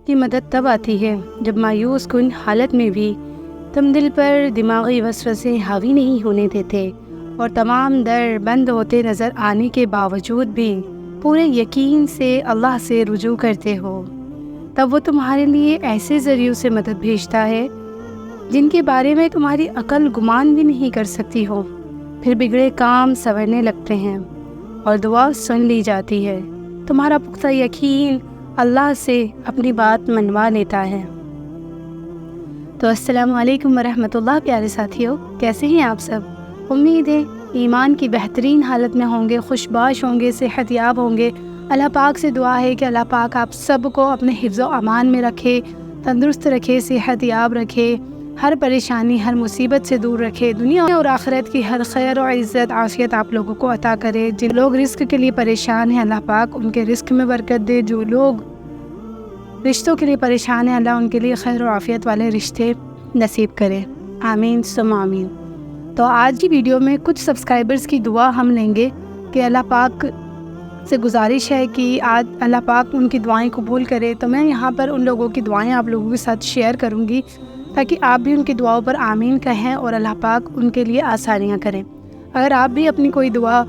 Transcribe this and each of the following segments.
کی مدد تب آتی ہے جب مایوس کن حالت میں بھی تم دل پر دماغی وسوسے حاوی نہیں ہونے دیتے اور تمام در بند ہوتے نظر آنے کے باوجود بھی پورے یقین سے اللہ سے رجوع کرتے ہو۔ تب وہ تمہارے لیے ایسے ذریعوں سے مدد بھیجتا ہے جن کے بارے میں تمہاری عقل گمان بھی نہیں کر سکتی ہو۔ پھر بگڑے کام سنورنے لگتے ہیں اور دعا سن لی جاتی ہے۔ تمہارا پختہ یقین اللہ سے اپنی بات منوا لیتا ہے۔ تو السلام علیکم ورحمۃ اللہ پیارے ساتھیوں، کیسے ہیں آپ سب؟ امید ہے ایمان کی بہترین حالت میں ہوں گے، خوشباش ہوں گے، صحت یاب ہوں گے۔ اللہ پاک سے دعا ہے کہ اللہ پاک آپ سب کو اپنے حفظ و امان میں رکھے، تندرست رکھے، صحت یاب رکھے، ہر پریشانی ہر مصیبت سے دور رکھے، دنیا اور آخرت کی ہر خیر و عزت عافیت آپ لوگوں کو عطا کرے۔ جن لوگ رزق کے لیے پریشان ہیں اللہ پاک ان کے رزق میں برکت دے، جو لوگ رشتوں کے لیے پریشان ہیں اللہ ان کے لیے خیر و عافیت والے رشتے نصیب کرے، آمین ثم آمین۔ تو آج کی ویڈیو میں کچھ سبسکرائبرز کی دعا ہم لیں گے کہ اللہ پاک سے گزارش ہے کہ آج اللہ پاک ان کی دعائیں قبول کرے۔ تو میں یہاں پر ان لوگوں کی دعائیں آپ لوگوں کے ساتھ شیئر کروں گی تاکہ آپ بھی ان کی دعاؤں پر آمین کہیں اور اللہ پاک ان کے لیے آسانیاں کریں۔ اگر آپ بھی اپنی کوئی دعا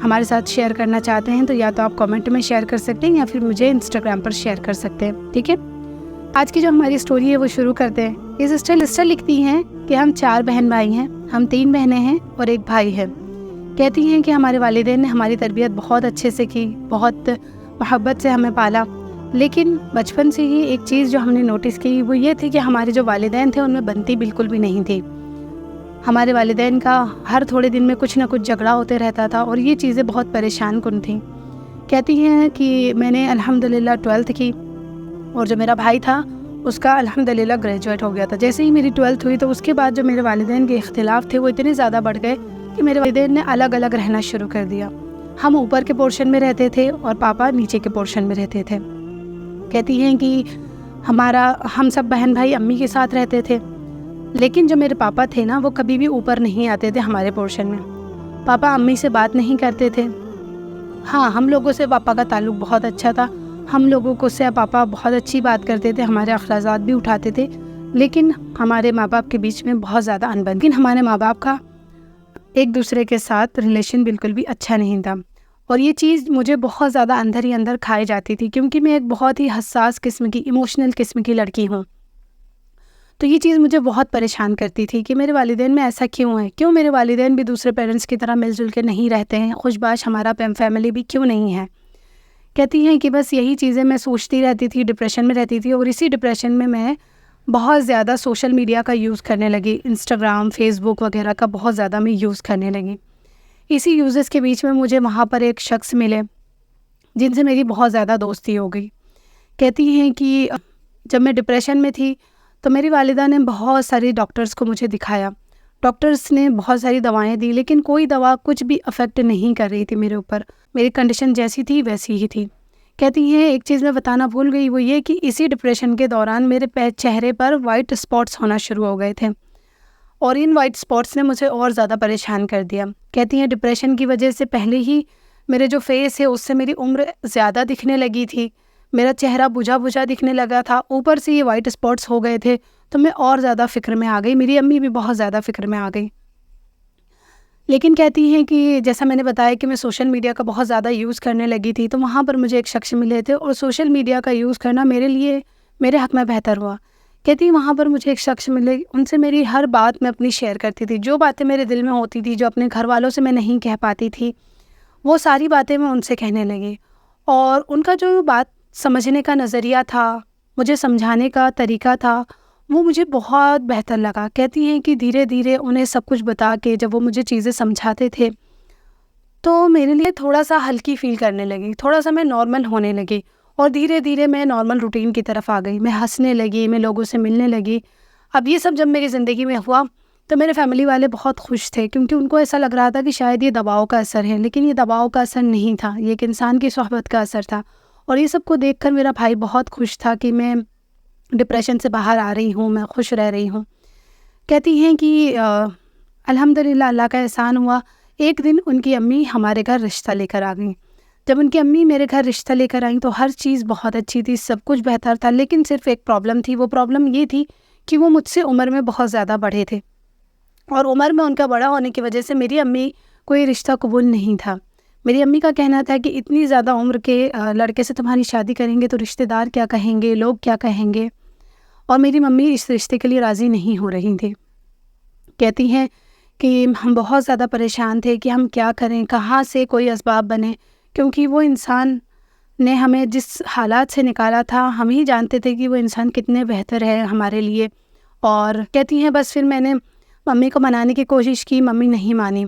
ہمارے ساتھ شیئر کرنا چاہتے ہیں تو یا تو آپ کامنٹ میں شیئر کر سکتے ہیں یا پھر مجھے انسٹاگرام پر شیئر کر سکتے ہیں، ٹھیک ہے؟ آج کی جو ہماری سٹوری ہے وہ شروع کرتے ہیں۔ یہ سسٹر لکھتی ہیں کہ ہم 4 بہن بھائی ہیں، ہم 3 بہنیں ہیں اور 1 بھائی ہے۔ کہتی ہیں کہ ہمارے والدین نے ہماری تربیت بہت اچھے سے کی، بہت محبت سے ہمیں پالا، لیکن بچپن سے ہی ایک چیز جو ہم نے نوٹس کی وہ یہ تھی کہ ہمارے جو والدین تھے ان میں بنتی بالکل بھی نہیں تھی۔ ہمارے والدین کا ہر تھوڑے دن میں کچھ نہ کچھ جھگڑا ہوتے رہتا تھا اور یہ چیزیں بہت پریشان کن تھیں۔ کہتی ہیں کہ میں نے الحمدللہ 12th کی اور جو میرا بھائی تھا اس کا الحمدللہ گریجویٹ ہو گیا تھا۔ جیسے ہی میری 12th ہوئی تو اس کے بعد جو میرے والدین کے اختلاف تھے وہ اتنے زیادہ بڑھ گئے کہ میرے والدین نے الگ الگ رہنا شروع کر دیا۔ ہم اوپر کے پورشن میں رہتے تھے اور پاپا نیچے کے پورشن میں رہتے تھے۔ کہتی ہیں کہ ہم سب بہن بھائی امی کے ساتھ رہتے تھے، لیکن جو میرے پاپا تھے نا وہ کبھی بھی اوپر نہیں آتے تھے ہمارے پورشن میں۔ پاپا امی سے بات نہیں کرتے تھے۔ ہاں، ہم لوگوں سے پاپا کا تعلق بہت اچھا تھا، ہم لوگوں کو سے پاپا بہت اچھی بات کرتے تھے، ہمارے اخراجات بھی اٹھاتے تھے، لیکن ہمارے ماں باپ کے بیچ میں بہت زیادہ انبن، لیکن ہمارے ماں باپ کا ایک دوسرے کے ساتھ ریلیشن بالکل بھی اچھا نہیں تھا۔ اور یہ چیز مجھے بہت زیادہ اندر ہی اندر کھائی جاتی تھی کیونکہ میں ایک بہت ہی حساس قسم کی ایموشنل قسم کی لڑکی ہوں۔ تو یہ چیز مجھے بہت پریشان کرتی تھی کہ میرے والدین میں ایسا کیوں ہے، کیوں میرے والدین بھی دوسرے پیرنٹس کی طرح مل جل کے نہیں رہتے ہیں، خوشباش ہمارا فیملی بھی کیوں نہیں ہے۔ کہتی ہیں کہ بس یہی چیزیں میں سوچتی رہتی تھی، ڈپریشن میں رہتی تھی اور اسی ڈپریشن میں میں بہت زیادہ سوشل میڈیا کا یوز کرنے لگی، انسٹاگرام، فیس بک وغیرہ کا بہت زیادہ میں یوز کرنے لگی۔ اسی یوزز کے بیچ میں مجھے وہاں پر ایک شخص ملے جن سے میری بہت زیادہ دوستی ہو گئی۔ کہتی ہیں کہ جب میں ڈپریشن میں تھی تو میری والدہ نے بہت ساری ڈاکٹرز کو مجھے دکھایا، ڈاکٹرز نے بہت ساری دوائیں دی لیکن کوئی دوا کچھ بھی افیکٹ نہیں کر رہی تھی میرے اوپر، میری کنڈیشن جیسی تھی ویسی ہی تھی۔ کہتی ہیں ایک چیز میں بتانا بھول گئی، وہ یہ کہ اسی ڈپریشن کے دوران میرے چہرے پر وائٹ اسپاٹس ہونا شروع ہو گئے تھے اور ان وائٹ اسپاٹس نے مجھے اور زیادہ پریشان کر دیا۔ کہتی ہیں ڈپریشن کی وجہ سے پہلے ہی میرے جو فیس ہے اس سے میری عمر زیادہ دکھنے لگی تھی، میرا چہرہ بجھا بجھا دکھنے لگا تھا، اوپر سے یہ وائٹ اسپاٹس ہو گئے تھے تو میں اور زیادہ فکر میں آ گئی، میری امی بھی بہت زیادہ فکر میں آ گئی۔ لیکن کہتی ہیں کہ جیسا میں نے بتایا کہ میں سوشل میڈیا کا بہت زیادہ یوز کرنے لگی تھی تو وہاں پر مجھے ایک شخص ملے تھے اور سوشل میڈیا کا یوز کرنا میرے حق میں بہتر ہوا۔ کہتی وہاں پر مجھے ایک شخص ملے، ان سے میری ہر بات میں اپنی شیئر کرتی تھی، جو باتیں میرے دل میں ہوتی تھی، جو اپنے گھر والوں سے میں نہیں کہہ پاتی تھی، وہ ساری باتیں میں ان سے کہنے لگی۔ اور ان کا جو بات سمجھنے کا نظریہ تھا، مجھے سمجھانے کا طریقہ تھا، وہ مجھے بہت بہتر لگا۔ کہتی ہیں کہ دھیرے دھیرے انہیں سب کچھ بتا کے جب وہ مجھے چیزیں سمجھاتے تھے تو میرے لیے تھوڑا سا ہلکی فیل کرنے لگی، تھوڑا سا میں نارمل ہونے لگی اور دھیرے دھیرے میں نارمل روٹین کی طرف آ گئی، میں ہنسنے لگی، میں لوگوں سے ملنے لگی۔ اب یہ سب جب میری زندگی میں ہوا تو میرے فیملی والے بہت خوش تھے کیونکہ ان کو ایسا لگ رہا تھا کہ شاید یہ دواؤں کا اثر ہے، لیکن یہ دواؤں کا اثر نہیں تھا، یہ ایک انسان کی صحبت کا اثر تھا۔ اور یہ سب کو دیکھ کر میرا بھائی بہت خوش تھا کہ میں ڈپریشن سے باہر آ رہی ہوں، میں خوش رہ رہی ہوں۔ کہتی ہیں کہ الحمدللہ اللہ کا احسان ہوا، ایک دن ان کی امی ہمارے گھر رشتہ لے کر آ گئیں۔ جب ان کی امی میرے گھر رشتہ لے کر آئیں تو ہر چیز بہت اچھی تھی، سب کچھ بہتر تھا، لیکن صرف ایک پرابلم تھی۔ وہ پرابلم یہ تھی کہ وہ مجھ سے عمر میں بہت زیادہ بڑے تھے، اور عمر میں ان کا بڑا ہونے کی وجہ سے میری امی کو یہ رشتہ قبول نہیں تھا۔ میری امی کا کہنا تھا کہ اتنی زیادہ عمر کے لڑکے سے تمہاری شادی کریں گے تو رشتہ دار کیا کہیں گے، لوگ کیا کہیں گے، اور میری ممی اس رشتے کے لیے راضی نہیں ہو رہی تھی۔ کہتی ہیں کہ ہم بہت زیادہ پریشان تھے کہ ہم کیا کریں، کہاں سے کوئی اسباب بنے، کیونکہ وہ انسان نے ہمیں جس حالات سے نکالا تھا ہم ہی جانتے تھے کہ وہ انسان کتنے بہتر ہے ہمارے لیے۔ اور کہتی ہیں بس پھر میں نے ممی کو منانے کی کوشش کی، ممی نہیں مانی۔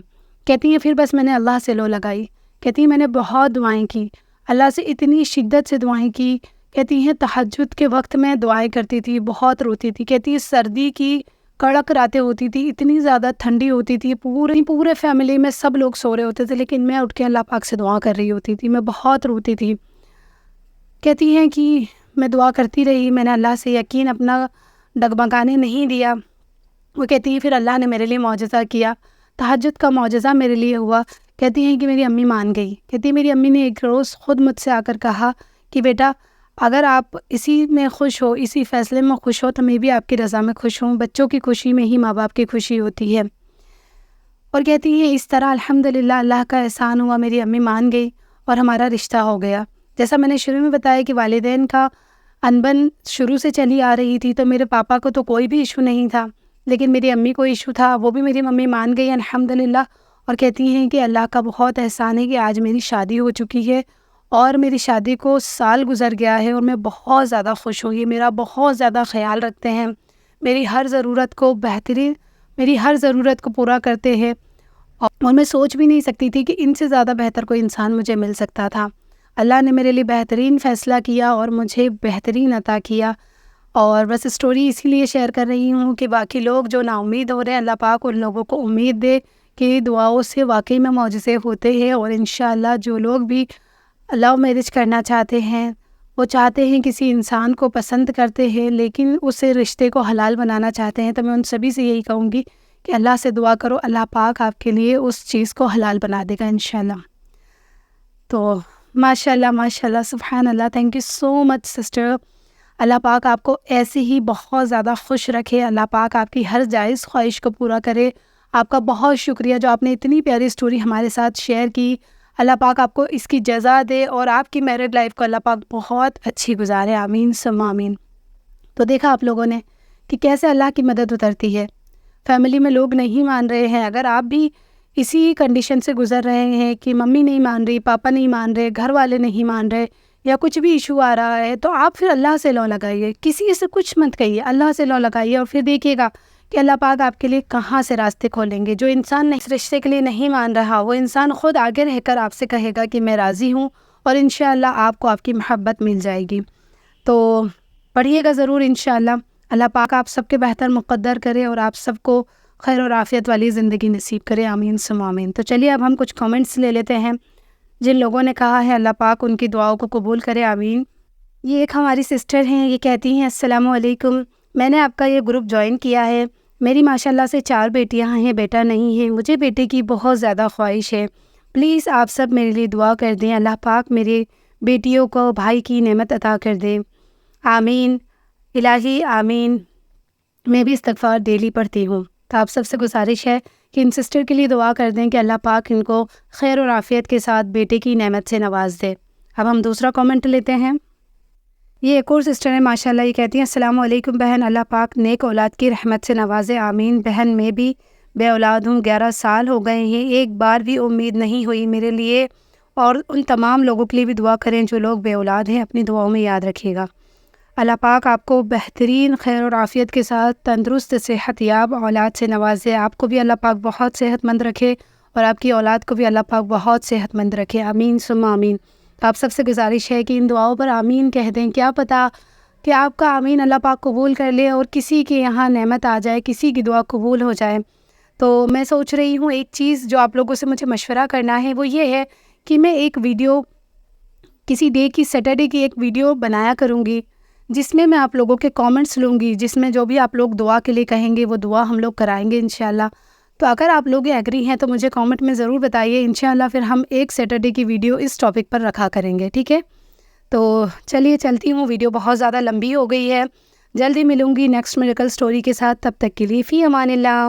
کہتی ہیں پھر بس میں نے اللہ سے لو لگائی۔ کہتی ہیں میں نے بہت دعائیں کی، اللہ سے اتنی شدت سے دعائیں کی۔ کہتی ہیں تہجد کے وقت میں دعائیں کرتی تھی، بہت روتی تھی۔ کہتی ہے سردی کی کڑک راتیں ہوتی تھی، اتنی زیادہ ٹھنڈی ہوتی تھی، پورے فیملی میں سب لوگ سو رہے ہوتے تھے، لیکن میں اٹھ کے اللہ پاک سے دعا کر رہی ہوتی تھی، میں بہت روتی تھی۔ کہتی ہیں کہ میں دعا کرتی رہی، میں نے اللہ سے یقین اپنا ڈگمگانے نہیں دیا۔ وہ کہتی ہیں پھر اللہ نے میرے لیے معجزہ کیا، تہجد کا معجزہ میرے لیے ہوا۔ کہتی ہیں کہ میری امی مان گئی۔ کہتی ہے میری امی نے ایک روز خود مجھ سے آ کر کہا کہ بیٹا اگر آپ اسی میں خوش ہو، اسی فیصلے میں خوش ہو تو میں بھی آپ کی رضا میں خوش ہوں۔ بچوں کی خوشی میں ہی ماں باپ کی خوشی ہوتی ہے۔ اور کہتی ہیں اس طرح الحمدللہ اللہ کا احسان ہوا، میری امی مان گئی اور ہمارا رشتہ ہو گیا۔ جیسا میں نے شروع میں بتایا کہ والدین کا انبن شروع سے چلی آ رہی تھی، تو میرے پاپا کو تو کوئی بھی ایشو نہیں تھا، لیکن میری امی کو ایشو تھا، وہ بھی میری ممی مان گئی الحمدللہ۔ اور کہتی ہیں کہ اللہ کا بہت احسان ہے کہ آج میری شادی ہو چکی ہے، اور میری شادی کو سال گزر گیا ہے اور میں بہت زیادہ خوش ہوں۔ یہ میرا بہت زیادہ خیال رکھتے ہیں، میری ہر ضرورت کو پورا کرتے ہیں، اور میں سوچ بھی نہیں سکتی تھی کہ ان سے زیادہ بہتر کوئی انسان مجھے مل سکتا تھا۔ اللہ نے میرے لیے بہترین فیصلہ کیا اور مجھے بہترین عطا کیا۔ اور بس اسٹوری اسی لیے شیئر کر رہی ہوں کہ باقی لوگ جو نا امید ہو رہے ہیں، اللہ پاک ان لوگوں کو امید دے کہ دعاؤں سے واقعی میں معجزے ہوتے ہیں۔ اور انشاءاللہ جو لوگ بھی لو میرج کرنا چاہتے ہیں، وہ چاہتے ہیں کسی انسان کو پسند کرتے ہیں لیکن اسے رشتے کو حلال بنانا چاہتے ہیں، تو میں ان سبھی سے یہی کہوں گی کہ اللہ سے دعا کرو، اللہ پاک آپ کے لیے اس چیز کو حلال بنا دے گا انشاءاللہ۔ تو ماشاءاللہ سبحان اللہ، thank you so much sister. اللہ پاک آپ کو ایسے ہی بہت زیادہ خوش رکھے، اللہ پاک آپ کی ہر جائز خواہش کو پورا کرے۔ آپ کا بہت شکریہ جو آپ نے اتنی پیاری اسٹوری ہمارے ساتھ شیئر کی۔ اللہ پاک آپ کو اس کی جزا دے اور آپ کی میرڈ لائف کو اللہ پاک بہت اچھی گزارے، آمین ثم آمین۔ تو دیکھا آپ لوگوں نے کہ کیسے اللہ کی مدد اترتی ہے۔ فیملی میں لوگ نہیں مان رہے ہیں، اگر آپ بھی اسی کنڈیشن سے گزر رہے ہیں کہ ممی نہیں مان رہی، پاپا نہیں مان رہے، گھر والے نہیں مان رہے، یا کچھ بھی ایشو آ رہا ہے، تو آپ پھر اللہ سے لو لگائیے، کسی سے کچھ مت کہیے، اللہ سے لو لگائیے، اور پھر دیکھیے گا کہ اللہ پاک آپ کے لیے کہاں سے راستے کھولیں گے۔ جو انسان اس رشتے کے لیے نہیں مان رہا، وہ انسان خود آگے رہ کر آپ سے کہے گا کہ میں راضی ہوں، اور انشاءاللہ آپ کو آپ کی محبت مل جائے گی۔ تو پڑھیے گا ضرور انشاءاللہ۔ اللہ پاک آپ سب کے بہتر مقدر کرے اور آپ سب کو خیر اور عافیت والی زندگی نصیب کرے، آمین ثم آمین۔ تو چلیے اب ہم کچھ کامنٹس لے لیتے ہیں جن لوگوں نے کہا ہے اللہ پاک ان کی دعاؤں کو قبول کرے، آمین۔ یہ ایک ہماری سسٹر ہیں، یہ کہتی ہیں السلام علیکم، میں نے آپ کا یہ گروپ جوائن کیا ہے، میری ماشاءاللہ سے 4 بیٹیاں ہیں، بیٹا نہیں ہے، مجھے بیٹے کی بہت زیادہ خواہش ہے، پلیز آپ سب میرے لیے دعا کر دیں، اللہ پاک میرے بیٹیوں کو بھائی کی نعمت عطا کر دیں، آمین الہی آمین۔ میں بھی استغفار ڈیلی پڑھتی ہوں، تو آپ سب سے گزارش ہے کہ ان سسٹر کے لیے دعا کر دیں کہ اللہ پاک ان کو خیر اور عافیت کے ساتھ بیٹے کی نعمت سے نواز دے۔ اب ہم دوسرا کامنٹ لیتے ہیں۔ یہ ایک اور سسٹر ہے ماشاءاللہ، یہ کہتی ہیں السلام علیکم بہن، اللہ پاک نیک اولاد کی رحمت سے نوازے، آمین۔ بہن میں بھی بے اولاد ہوں، 11 سال ہو گئے ہیں، ایک بار بھی امید نہیں ہوئی میرے لیے، اور ان تمام لوگوں کے لیے بھی دعا کریں جو لوگ بے اولاد ہیں، اپنی دعاؤں میں یاد رکھیے گا۔ اللہ پاک آپ کو بہترین خیر اور عافیت کے ساتھ تندرست صحت یاب اولاد سے نوازے، آپ کو بھی اللہ پاک بہت صحت مند رکھے اور آپ کی اولاد کو بھی اللہ پاک بہت صحت مند رکھے، آمین ثم آمین۔ تو آپ سب سے گزارش ہے کہ ان دعاؤں پر آمین کہہ دیں، کیا پتہ کہ آپ کا آمین اللہ پاک قبول کر لے اور کسی کے یہاں نعمت آ جائے، کسی کی دعا قبول ہو جائے۔ تو میں سوچ رہی ہوں ایک چیز جو آپ لوگوں سے مجھے مشورہ کرنا ہے، وہ یہ ہے کہ میں ایک ویڈیو کسی ڈے کی سیٹرڈے کی ایک ویڈیو بنایا کروں گی، جس میں آپ لوگوں کے کامنٹس لوں گی، جس میں جو بھی آپ لوگ دعا کے لیے کہیں گے وہ دعا ہم لوگ کرائیں گے انشاءاللہ۔ تو اگر آپ لوگ ایگری ہیں تو مجھے کامنٹ میں ضرور بتائیے، انشاءاللہ پھر ہم ایک سیٹرڈے کی ویڈیو اس ٹاپک پر رکھا کریں گے، ٹھیک ہے؟ تو چلیے چلتی ہوں، ویڈیو بہت زیادہ لمبی ہو گئی ہے، جلدی ملوں گی نیکسٹ میریکل سٹوری کے ساتھ، تب تک کے لیے فی امان اللہ۔